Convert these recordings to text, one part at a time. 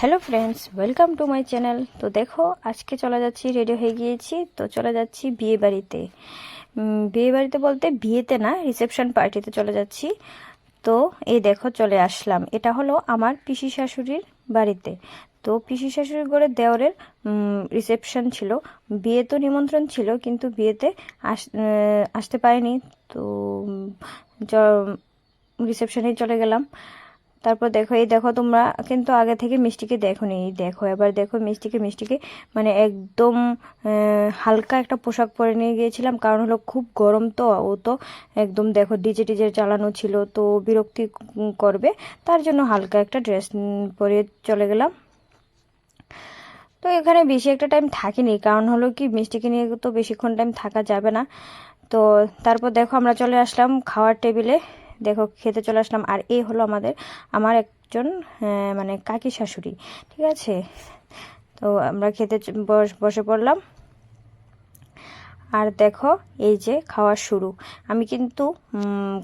Hello friends, welcome to my channel. তো দেখো, আজকে চলে যাচ্ছি, রেডি হয়ে গিয়েছি, তো চলে যাচ্ছি বিয়ে বাড়িতে। বিয়ে বাড়িতে বলতে বিয়েতে না, রিসেপশন পার্টিতে চলে যাচ্ছি। তো এই দেখো চলে আসলাম, এটা হলো আমার পিসি শাশুড়ির বাড়িতে। তো পিসি শাশুড়ির ঘরে দেওরের রিসেপশন ছিল। বিয়ে তো নিমন্ত্রণ ছিল, কিন্তু বিয়েতে আসতে পারিনি। তো রিসেপশনেই চলে গেলাম। তারপর দেখো, এই দেখো তোমরা কিন্তু আগে থেকে মিষ্টিকে দেখোনি, এই দেখো এবার দেখো মিষ্টিকে মানে একদম হালকা একটা পোশাক পরে নিয়ে গিয়েছিলাম, কারণ হলো খুব গরম, তো ও তো একদম দেখো ডিজে চালানো ছিল, তো বিরক্তি করবে, তার জন্য হালকা একটা ড্রেস পরে চলে গেলাম। তো এখানে বেশি একটা টাইম থাকিনি, কারণ হলো কি মিষ্টিকে নিয়ে তো বেশিক্ষণ টাইম থাকা যাবে না। তো তারপর দেখো আমরা চলে আসলাম খাওয়ার টেবিলে, দেখো খেতে চলে আসলাম। আর এই হলো আমার একজন মানে কাকি শাশুড়ি, ঠিক আছে। তো আমরা খেতে বসে পড়লাম। আর দেখো এই যে খাওয়ার শুরু, আমি কিন্তু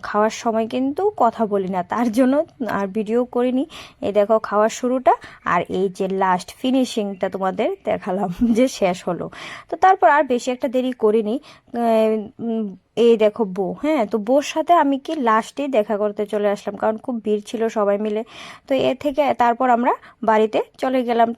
খাওয়ার সময় কিন্তু কথা বলি না, তার জন্য আর ভিডিও করিনি। এই দেখো খাওয়ার শুরুটা, আর এই যে লাস্ট ফিনিশিংটা তোমাদের দেখালাম যে শেষ হলো। তো তারপর আর বেশি একটা দেরি করিনি। এই দেখো বউ, হ্যাঁ, তো বউর সাথে আমি কি লাস্টেই দেখা করতে চলে আসলাম, কারণ খুব ভিড় ছিল সবাই মিলে। তো এ থেকে তারপর আমরা বাড়িতে চলে গেলাম।